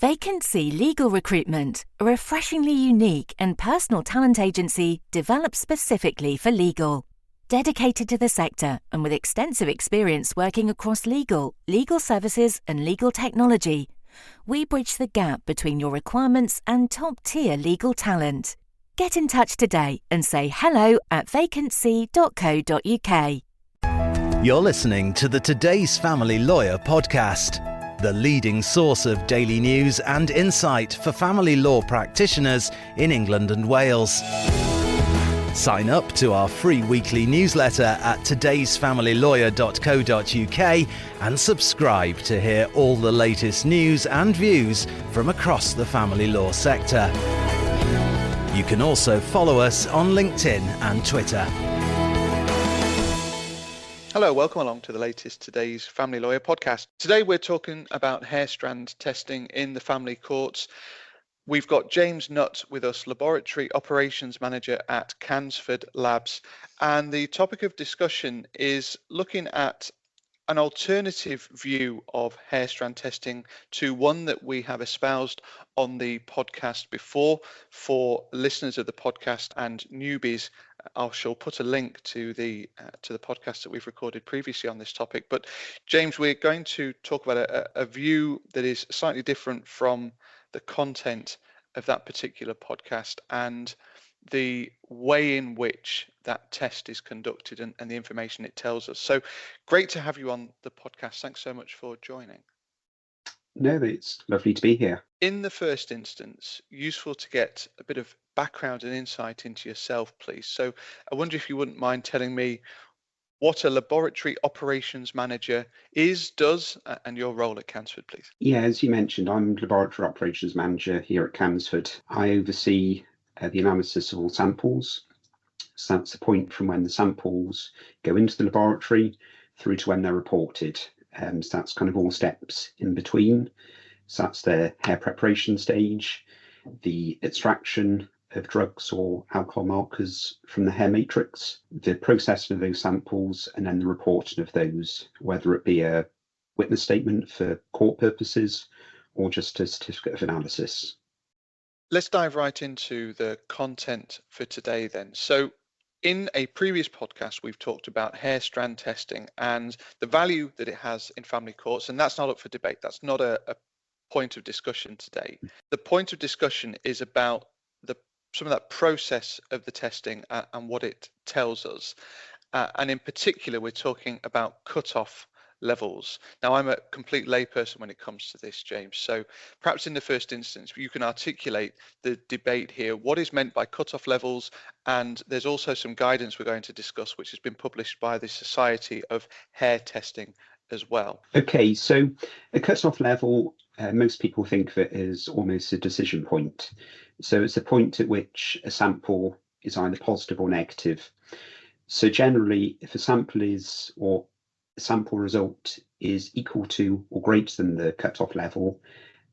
Vacancy Legal Recruitment, a refreshingly unique and personal talent agency developed specifically for legal. Dedicated to the sector and with extensive experience working across legal services and legal technology, we bridge the gap between your requirements and top-tier legal talent. Get in touch today and say hello at vacancy.co.uk. You're listening to the Today's Family Lawyer podcast, the leading source of daily news and insight for family law practitioners in England and Wales. Sign up to our free weekly newsletter at todaysfamilylawyer.co.uk and subscribe to hear all the latest news and views from across the family law sector. You can also follow us on LinkedIn and Twitter. Hello, welcome along to the latest Today's Family Lawyer podcast. Today we're talking about hair strand testing in the family courts. We've got James Nutt with us, Laboratory Operations Manager at Cansford Labs. And the topic of discussion is looking at an alternative view of hair strand testing to one that we have espoused on the podcast before. For listeners of the podcast and newbies, I shall put a link to the podcast that we've recorded previously on this topic. But James, we're going to talk about a view that is slightly different from the content of that particular podcast and the way in which that test is conducted and the information it tells us. So great to have you on the podcast. Thanks so much for joining. No, it's lovely to be here. In the first instance, useful to get a bit of background and insight into yourself, please. So I wonder if you wouldn't mind telling me what a laboratory operations manager does, and your role at Cansford, please. Yeah, as you mentioned, I'm laboratory operations manager here at Cansford. I oversee the analysis of all samples. So that's the point from when the samples go into the laboratory through to when they're reported. So that's kind of all steps in between. So that's the hair preparation stage, the extraction of drugs or alcohol markers from the hair matrix, the processing of those samples, and then the reporting of those, whether it be a witness statement for court purposes or just a certificate of analysis. Let's dive right into the content for today then. So in a previous podcast, we've talked about hair strand testing and the value that it has in family courts, and that's not up for debate. That's not a point of discussion today. The point of discussion is about some of that process of the testing and what it tells us. And in particular, we're talking about cutoff levels. Now, I'm a complete layperson when it comes to this, James. So perhaps in the first instance, you can articulate the debate here. What is meant by cutoff levels? And there's also some guidance we're going to discuss, which has been published by the Society of Hair Testing as well. Okay, so a cutoff level, most people think of it as almost a decision point. So it's a point at which a sample is either positive or negative. So generally, if a sample result is equal to or greater than the cutoff level,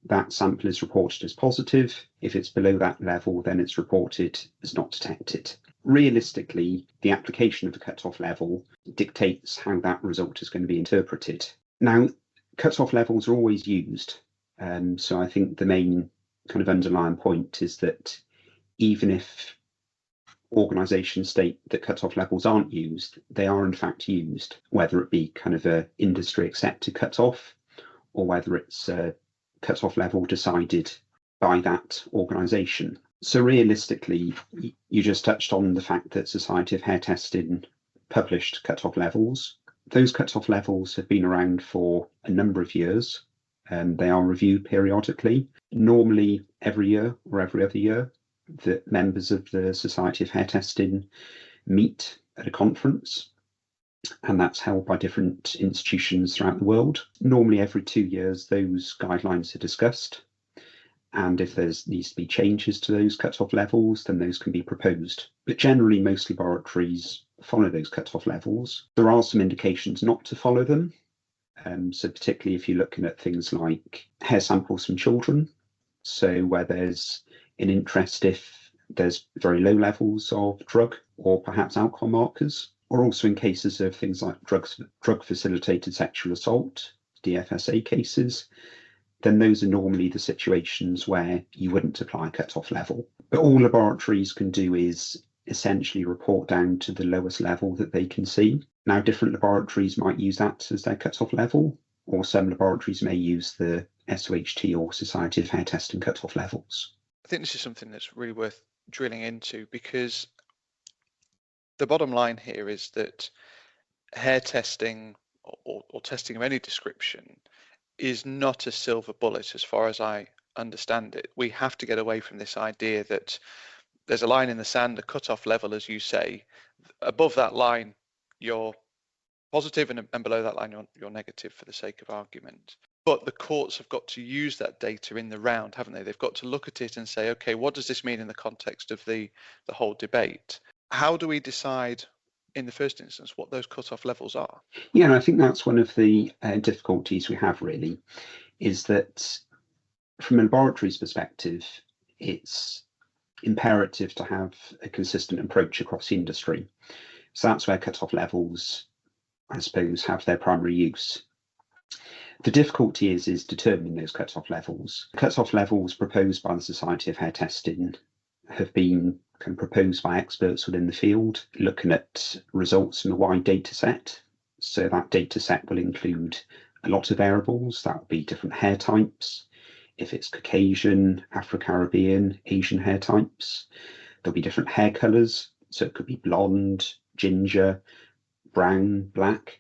that sample is reported as positive. If it's below that level, then it's reported as not detected. Realistically, the application of the cutoff level dictates how that result is going to be interpreted. Now, cutoff levels are always used. So I think the main kind of underlying point is that even if organisations state that cutoff levels aren't used, they are in fact used, whether it be kind of a industry accepted cutoff or whether it's a cutoff level decided by that organisation. So realistically, you just touched on the fact that Society of Hair Testing published cutoff levels. Those cutoff levels have been around for a number of years. They are reviewed periodically, normally every year or every other year. The members of the Society of Hair Testing meet at a conference, and that's held by different institutions throughout the world. Normally every 2 years, those guidelines are discussed, and if there needs to be changes to those cutoff levels, then those can be proposed. But generally, most laboratories follow those cutoff levels. There are some indications not to follow them. So particularly if you're looking at things like hair samples from children, so where there's an interest if there's very low levels of drug or perhaps alcohol markers, or also in cases of things like drug facilitated sexual assault, DFSA cases, then those are normally the situations where you wouldn't apply a cut-off level. But all laboratories can do is essentially report down to the lowest level that they can see. Now, different laboratories might use that as their cut-off level, or some laboratories may use the SOHT or Society of Hair Testing cut-off levels. I think this is something that's really worth drilling into, because the bottom line here is that hair testing or testing of any description is not a silver bullet as far as I understand it. We have to get away from this idea that there's a line in the sand, a cut-off level, as you say. Above that line, you're positive, and below that line, you're negative, for the sake of argument. But the courts have got to use that data in the round, haven't they? They've got to look at it and say, okay, what does this mean in the context of the whole debate? How do we decide in the first instance what those cut-off levels are? Yeah, and I think that's one of the difficulties we have, really, is that from a laboratory's perspective, it's imperative to have a consistent approach across the industry. So that's where cut-off levels, I suppose, have their primary use. The difficulty is determining those cut-off levels. Cut-off levels proposed by the Society of Hair Testing have been proposed by experts within the field, looking at results in a wide data set. So that data set will include a lot of variables. That will be different hair types. If it's Caucasian, Afro-Caribbean, Asian hair types, there'll be different hair colours. So it could be blonde, ginger, brown, black.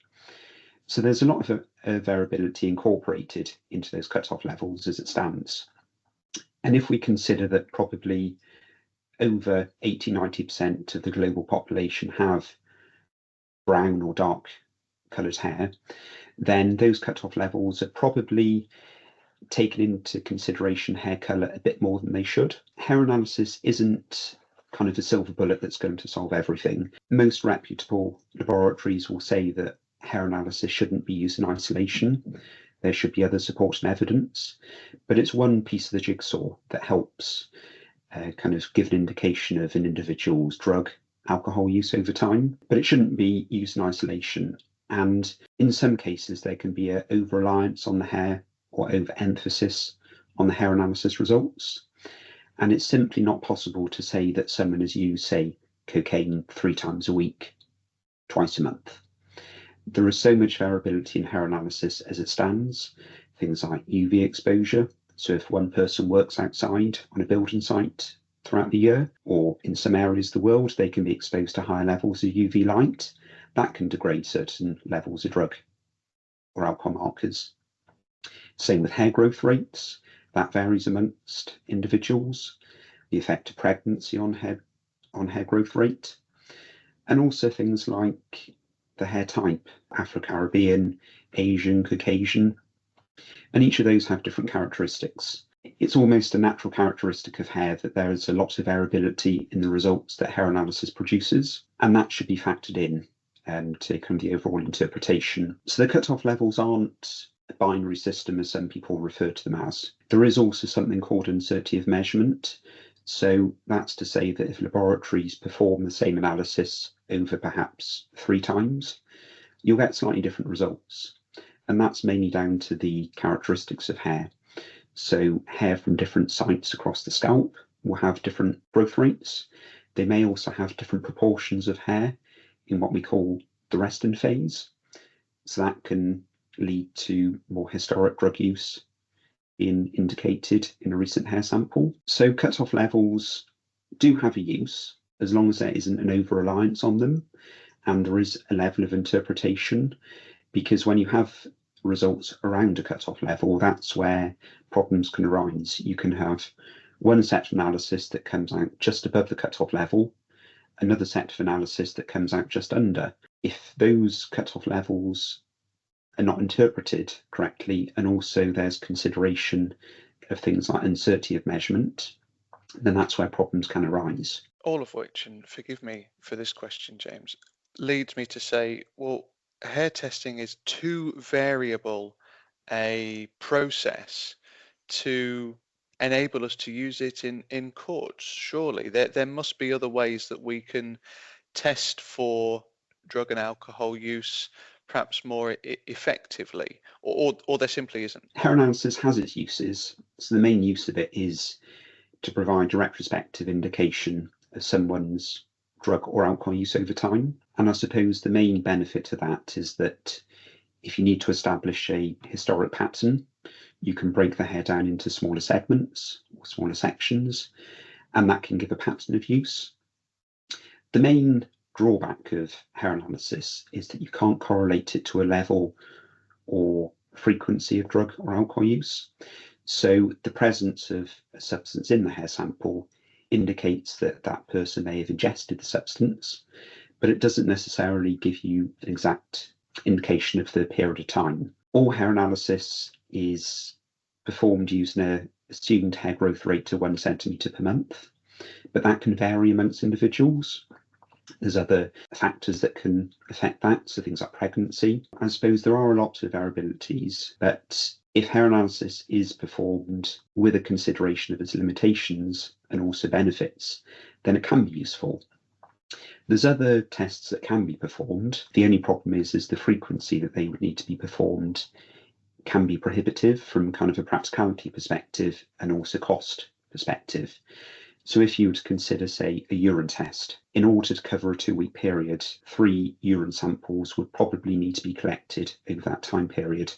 So there's a lot of variability incorporated into those cut-off levels as it stands. And if we consider that probably over 80-90% of the global population have brown or dark coloured hair, then those cut-off levels are probably taken into consideration hair colour a bit more than they should. Hair analysis isn't kind of a silver bullet that's going to solve everything. Most reputable laboratories will say that hair analysis shouldn't be used in isolation. There should be other support and evidence, but it's one piece of the jigsaw that helps kind of give an indication of an individual's drug alcohol use over time, but it shouldn't be used in isolation. And in some cases, there can be an over-reliance on the hair or over-emphasis on the hair analysis results. And it's simply not possible to say that someone has used, say, cocaine 3 times a week, twice a month. There is so much variability in hair analysis as it stands, things like UV exposure. So if one person works outside on a building site throughout the year, or in some areas of the world, they can be exposed to higher levels of UV light, that can degrade certain levels of drug or alcohol markers. Same with hair growth rates, that varies amongst individuals, the effect of pregnancy on hair growth rate, and also things like the hair type, Afro-Caribbean, Asian, Caucasian, and each of those have different characteristics. It's almost a natural characteristic of hair that there is a lot of variability in the results that hair analysis produces, and that should be factored in to kind of the overall interpretation. So the cut-off levels aren't a binary system as some people refer to them as. There is also something called uncertainty of measurement. So that's to say that if laboratories perform the same analysis over perhaps 3 times, you'll get slightly different results. And that's mainly down to the characteristics of hair. So hair from different sites across the scalp will have different growth rates. They may also have different proportions of hair in what we call the resting phase. So that can lead to more historic drug use being indicated in a recent hair sample. So cut-off levels do have a use as long as there isn't an over-reliance on them and there is a level of interpretation, because when you have results around a cut-off level, that's where problems can arise. You can have one set of analysis that comes out just above the cut-off level, another set of analysis that comes out just under. If those cut-off levels are not interpreted correctly, and also there's consideration of things like uncertainty of measurement, then that's where problems can arise. All of which, and forgive me for this question, James, leads me to say, well, hair testing is too variable a process to enable us to use it in courts. Surely there must be other ways that we can test for drug and alcohol use perhaps more effectively, or there simply isn't? Hair analysis has its uses. So the main use of it is to provide a retrospective indication of someone's drug or alcohol use over time. And I suppose the main benefit to that is that if you need to establish a historic pattern, you can break the hair down into smaller segments or smaller sections, and that can give a pattern of use. The main drawback of hair analysis is that you can't correlate it to a level or frequency of drug or alcohol use. So the presence of a substance in the hair sample indicates that that person may have ingested the substance, but it doesn't necessarily give you an exact indication of the period of time. All hair analysis is performed using an assumed hair growth rate to 1 centimetre per month, but that can vary amongst individuals. There's other factors that can affect that, so things like pregnancy. I suppose there are a lot of variabilities, but if hair analysis is performed with a consideration of its limitations and also benefits, then it can be useful. There's other tests that can be performed. The only problem is the frequency that they would need to be performed can be prohibitive from kind of a practicality perspective and also cost perspective. So if you were to consider, say, a urine test, in order to cover a 2-week period, 3 urine samples would probably need to be collected over that time period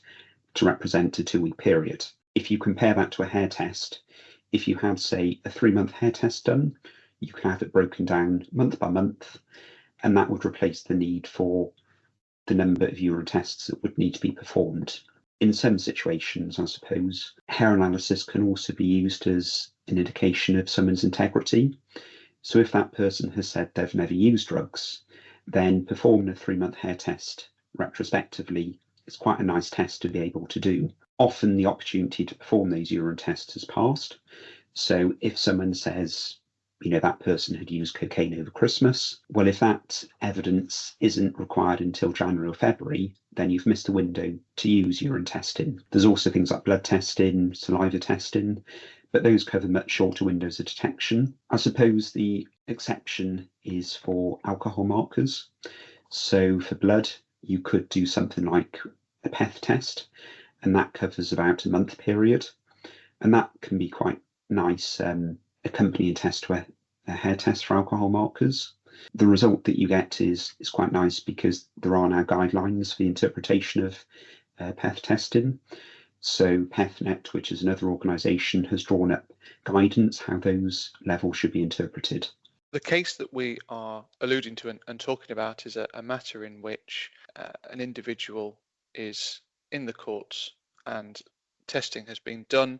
to represent a 2-week period. If you compare that to a hair test, if you had, say, a 3-month hair test done, you can have it broken down month by month, and that would replace the need for the number of urine tests that would need to be performed. In some situations, I suppose, hair analysis can also be used as an indication of someone's integrity. So if that person has said they've never used drugs, then performing a 3-month hair test retrospectively is quite a nice test to be able to do. Often the opportunity to perform those urine tests has passed. So if someone says, that person had used cocaine over Christmas, well, if that evidence isn't required until January or February, then you've missed a window to use urine testing. There's also things like blood testing, saliva testing, but those cover much shorter windows of detection. I suppose the exception is for alcohol markers. So for blood, you could do something like a PEth test, and that covers about a month period. And that can be quite nice, accompanying test to a hair test for alcohol markers. The result that you get is quite nice because there are now guidelines for the interpretation of PEth testing. So PEthNet, which is another organisation, has drawn up guidance how those levels should be interpreted. The case that we are alluding to and talking about is a matter in which an individual is in the courts and testing has been done,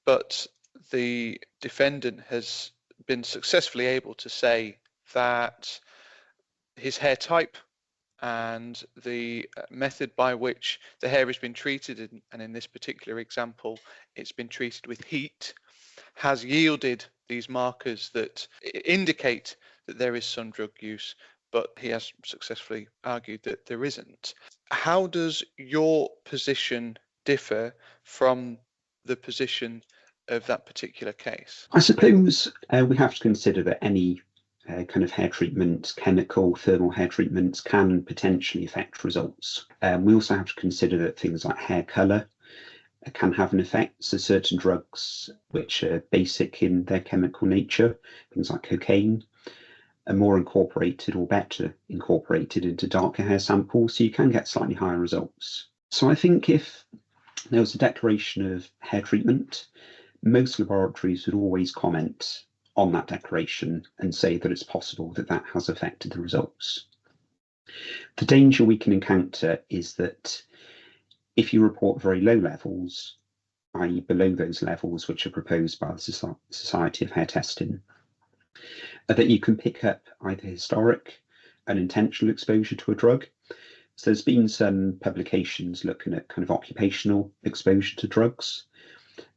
but the defendant has been successfully able to say that his hair type and the method by which the hair has been treated, and in this particular example, it's been treated with heat, has yielded these markers that indicate that there is some drug use, but he has successfully argued that there isn't. How does your position differ from the position of that particular case? I suppose we have to consider that any kind of hair treatment, chemical, thermal hair treatments can potentially affect results. We also have to consider that things like hair colour can have an effect. So certain drugs which are basic in their chemical nature, things like cocaine, are more incorporated or better incorporated into darker hair samples, so you can get slightly higher results. So I think if there was a declaration of hair treatment, most laboratories would always comment on that declaration and say that it's possible that that has affected the results. The danger we can encounter is that if you report very low levels, i.e. below those levels which are proposed by the Society of Hair Testing, that you can pick up either historic and intentional exposure to a drug. So there's been some publications looking at kind of occupational exposure to drugs.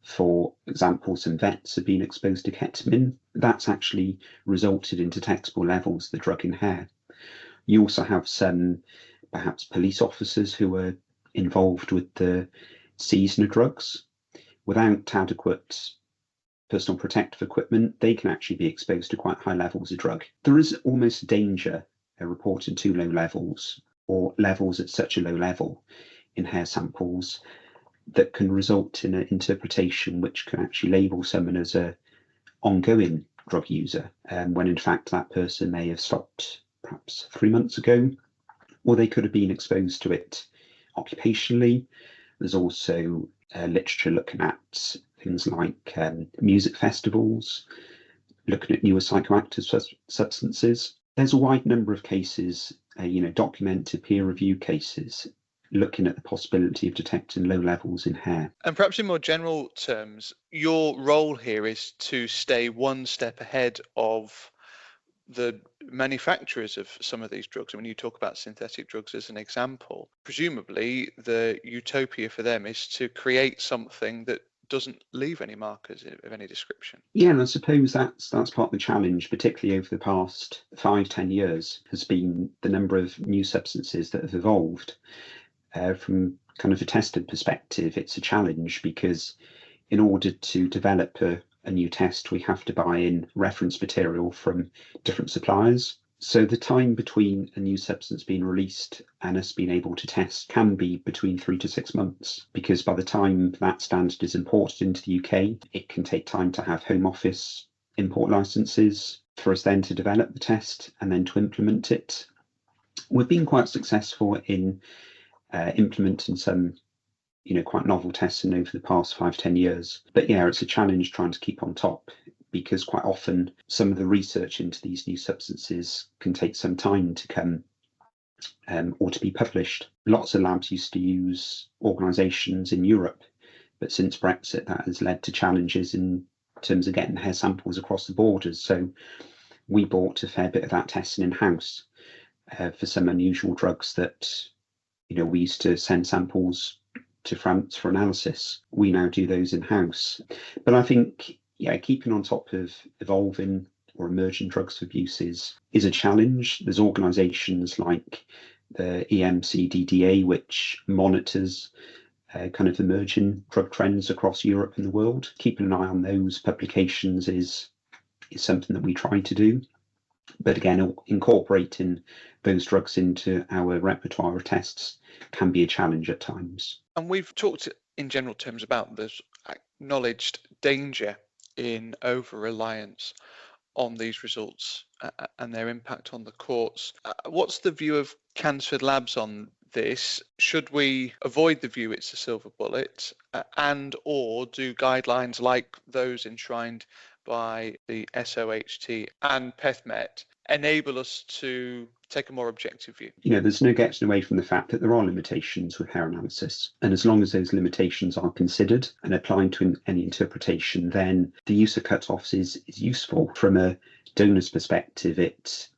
For example, some vets have been exposed to ketamine. That's actually resulted in detectable levels of the drug in hair. You also have some, perhaps police officers who are involved with the seizing of drugs. Without adequate personal protective equipment, they can actually be exposed to quite high levels of drug. There is almost a danger reported too low levels. or levels at such a low level in hair samples that can result in an interpretation which can actually label someone as a ongoing drug user, when in fact that person may have stopped perhaps 3 months ago, or they could have been exposed to it occupationally. There's also literature looking at things like music festivals, looking at newer psychoactive substances. There's a wide number of cases, documented peer-reviewed cases, looking at the possibility of detecting low levels in hair. And perhaps in more general terms, your role here is to stay one step ahead of the manufacturers of some of these drugs. And when you talk about synthetic drugs as an example, presumably the utopia for them is to create something that doesn't leave any markers of any description. Yeah, and I suppose that's part of the challenge, particularly over the past 5-10 years, has been the number of new substances that have evolved. From kind of a tested perspective, it's a challenge because in order to develop a new test, we have to buy in reference material from different suppliers. So the time between a new substance being released and us being able to test can be between 3 to 6 months, because by the time that standard is imported into the UK, it can take time to have Home Office import licenses, for us then to develop the test and then to implement it. We've been quite successful in implementing some quite novel testing over the past 5-10 years. But yeah, it's a challenge trying to keep on top, because quite often some of the research into these new substances can take some time to come or to be published. Lots of labs used to use organisations in Europe, but since Brexit, that has led to challenges in terms of getting hair samples across the borders. So we bought a fair bit of that testing in-house for some unusual drugs that we used to send samples to France for analysis. We now do those in-house. But I think, keeping on top of evolving or emerging drugs for abuse is a challenge. There's organisations like the EMCDDA, which monitors kind of emerging drug trends across Europe and the world. Keeping an eye on those publications is something that we try to do. But again, incorporating those drugs into our repertoire of tests can be a challenge at times. And we've talked in general terms about this acknowledged danger in over-reliance on these results and their impact on the courts. What's the view of Cansford Labs on this? Should we avoid the view it's a silver bullet, and or do guidelines like those enshrined by the SOHT and PETHMET enable us to take a more objective view? There's no getting away from the fact that there are limitations with hair analysis. And as long as those limitations are considered and applied to any interpretation, then the use of cutoffs is useful. From a donor's perspective, it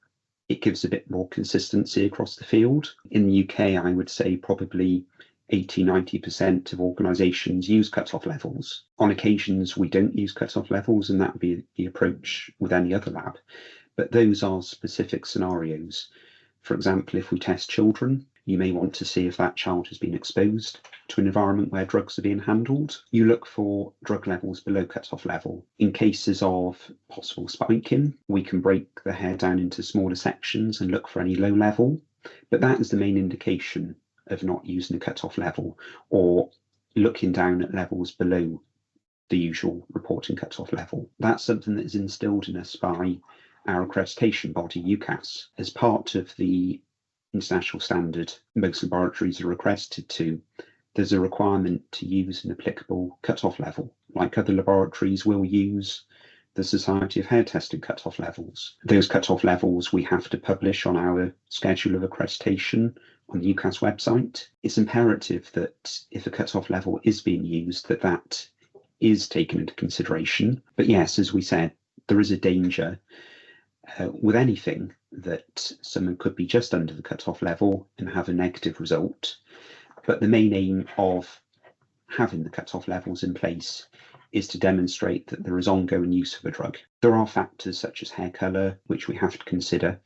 gives a bit more consistency across the field. In the UK, I would say probably 80-90% of organisations use cut-off levels. On occasions, we don't use cut-off levels, and that would be the approach with any other lab. But those are specific scenarios. For example, if we test children, you may want to see if that child has been exposed to an environment where drugs are being handled. You look for drug levels below cut-off level. In cases of possible spiking, we can break the hair down into smaller sections and look for any low level. But that is the main indication of not using a cut-off level, or looking down at levels below the usual reporting cut-off level. That's something that is instilled in us by our accreditation body, UCAS. As part of the international standard most laboratories are accredited to, there's a requirement to use an applicable cut-off level. Like other laboratories will use the Society of Hair Testing cut-off levels. Those cut-off levels we have to publish on our schedule of accreditation on the UCAS website. It's imperative that if a cut-off level is being used, that is taken into consideration. But yes, as we said, there is a danger with anything that someone could be just under the cut-off level and have a negative result. But the main aim of having the cut-off levels in place is to demonstrate that there is ongoing use of a drug. There are factors such as hair colour, which we have to consider,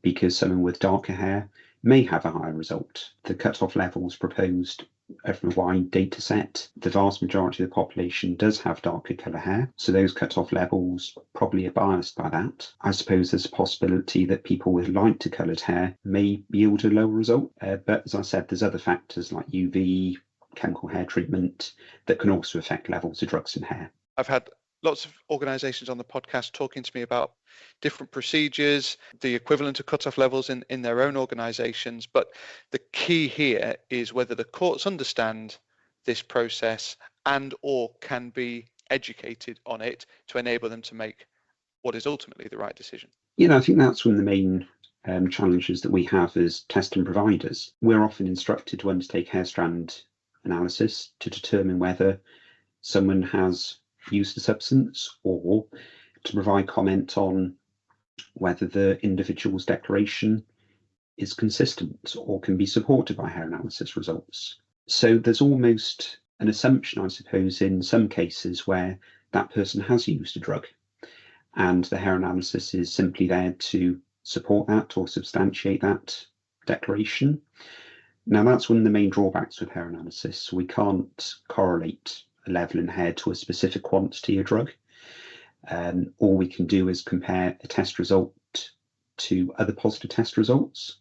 because someone with darker hair may have a higher result. The cut-off levels proposed over a wide data set. The vast majority of the population does have darker colour hair, so those cut-off levels probably are biased by that. I suppose there's a possibility that people with lighter coloured hair may yield a lower result, but as I said, there's other factors like UV, chemical hair treatment that can also affect levels of drugs in hair. I've had lots of organisations on the podcast talking to me about different procedures, the equivalent of cut-off levels in their own organisations. But the key here is whether the courts understand this process and or can be educated on it to enable them to make what is ultimately the right decision. I think that's one of the main challenges that we have as testing providers. We're often instructed to undertake hair strand analysis to determine whether someone has used a substance, or to provide comment on whether the individual's declaration is consistent or can be supported by hair analysis results. So there's almost an assumption, I suppose, in some cases where that person has used a drug and the hair analysis is simply there to support that or substantiate that declaration. Now, that's one of the main drawbacks with hair analysis. We can't correlate a level in hair to a specific quantity of drug. All we can do is compare a test result to other positive test results,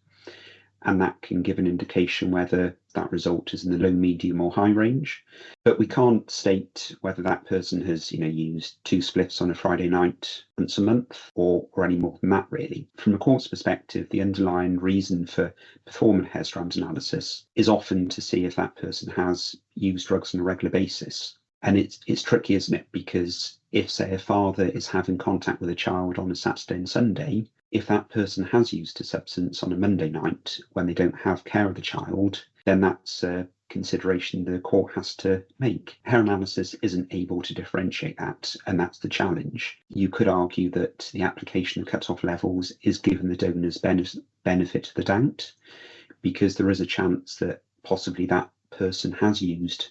and that can give an indication whether that result is in the low, medium or high range. But we can't state whether that person has used 2 spliffs on a Friday night once a month or any more than that, really. From a court's perspective, the underlying reason for performing hair strand analysis is often to see if that person has used drugs on a regular basis. And it's tricky, isn't it? Because if, say, a father is having contact with a child on a Saturday and Sunday, if that person has used a substance on a Monday night when they don't have care of the child, then that's a consideration the court has to make. Hair analysis isn't able to differentiate that, and that's the challenge. You could argue that the application of cut-off levels is given the donor's benefit of the doubt, because there is a chance that possibly that person has used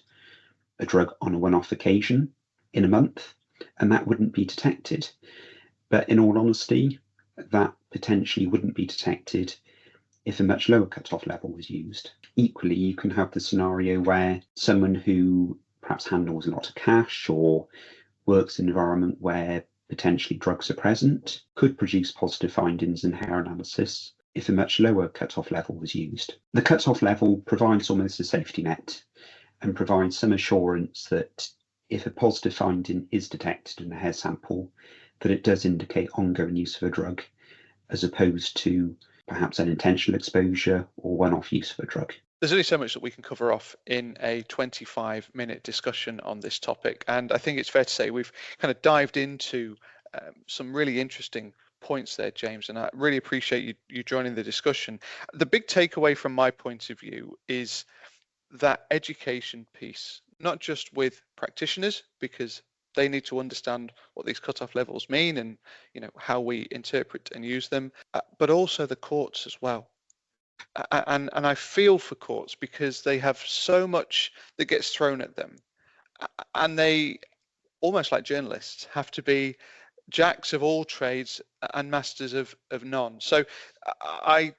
a drug on a one-off occasion in a month, and that wouldn't be detected. But in all honesty, that potentially wouldn't be detected if a much lower cut-off level was used. Equally, you can have the scenario where someone who perhaps handles a lot of cash or works in an environment where potentially drugs are present could produce positive findings in hair analysis if a much lower cut-off level was used. The cut-off level provides almost a safety net and provides some assurance that if a positive finding is detected in a hair sample, that it does indicate ongoing use of a drug, as opposed to perhaps unintentional exposure or one-off use of a drug. There's only so much that we can cover off in a 25-minute discussion on this topic, and I think it's fair to say we've kind of dived into some really interesting points there, James, and I really appreciate you joining the discussion. The big takeaway from my point of view is that education piece, not just with practitioners, because they need to understand what these cut-off levels mean and how we interpret and use them, but also the courts as well. And I feel for courts because they have so much that gets thrown at them, and they, almost like journalists, have to be jacks of all trades and masters of none. So I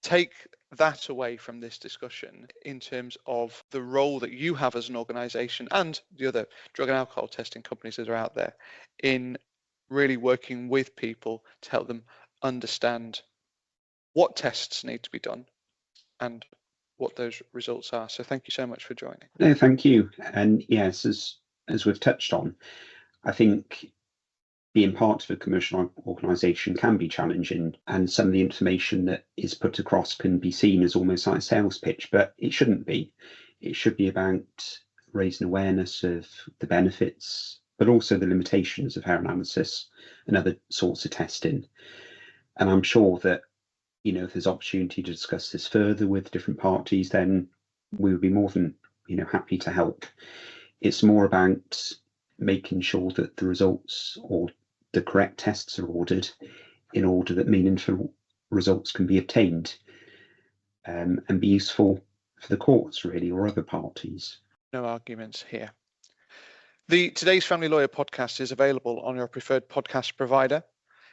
take that away from this discussion in terms of the role that you have as an organisation and the other drug and alcohol testing companies that are out there in really working with people to help them understand what tests need to be done and what those results are. So thank you so much for joining. No, thank you. And yes, as we've touched on, I think being part of a commercial organisation can be challenging, and some of the information that is put across can be seen as almost like a sales pitch, but it shouldn't be. It should be about raising awareness of the benefits, but also the limitations of hair analysis and other sorts of testing. And I'm sure that, if there's opportunity to discuss this further with different parties, then we would be more than, happy to help. It's more about making sure that the results or the correct tests are ordered in order that meaningful results can be obtained and be useful for the courts, really, or other parties. No arguments here. The Today's Family Lawyer podcast is available on your preferred podcast provider.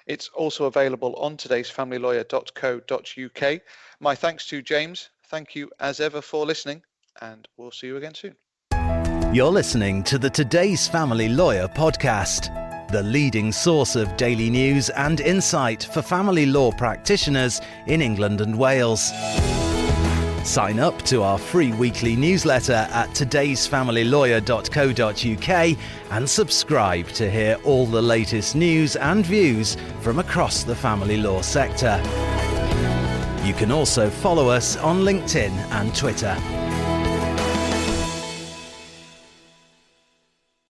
It's also available on todaysfamilylawyer.co.uk. My thanks to James. Thank you as ever for listening. and we'll see you again soon. You're listening to the Today's Family Lawyer podcast, the leading source of daily news and insight for family law practitioners in England and Wales. Sign up to our free weekly newsletter at todaysfamilylawyer.co.uk and subscribe to hear all the latest news and views from across the family law sector. You can also follow us on LinkedIn and Twitter.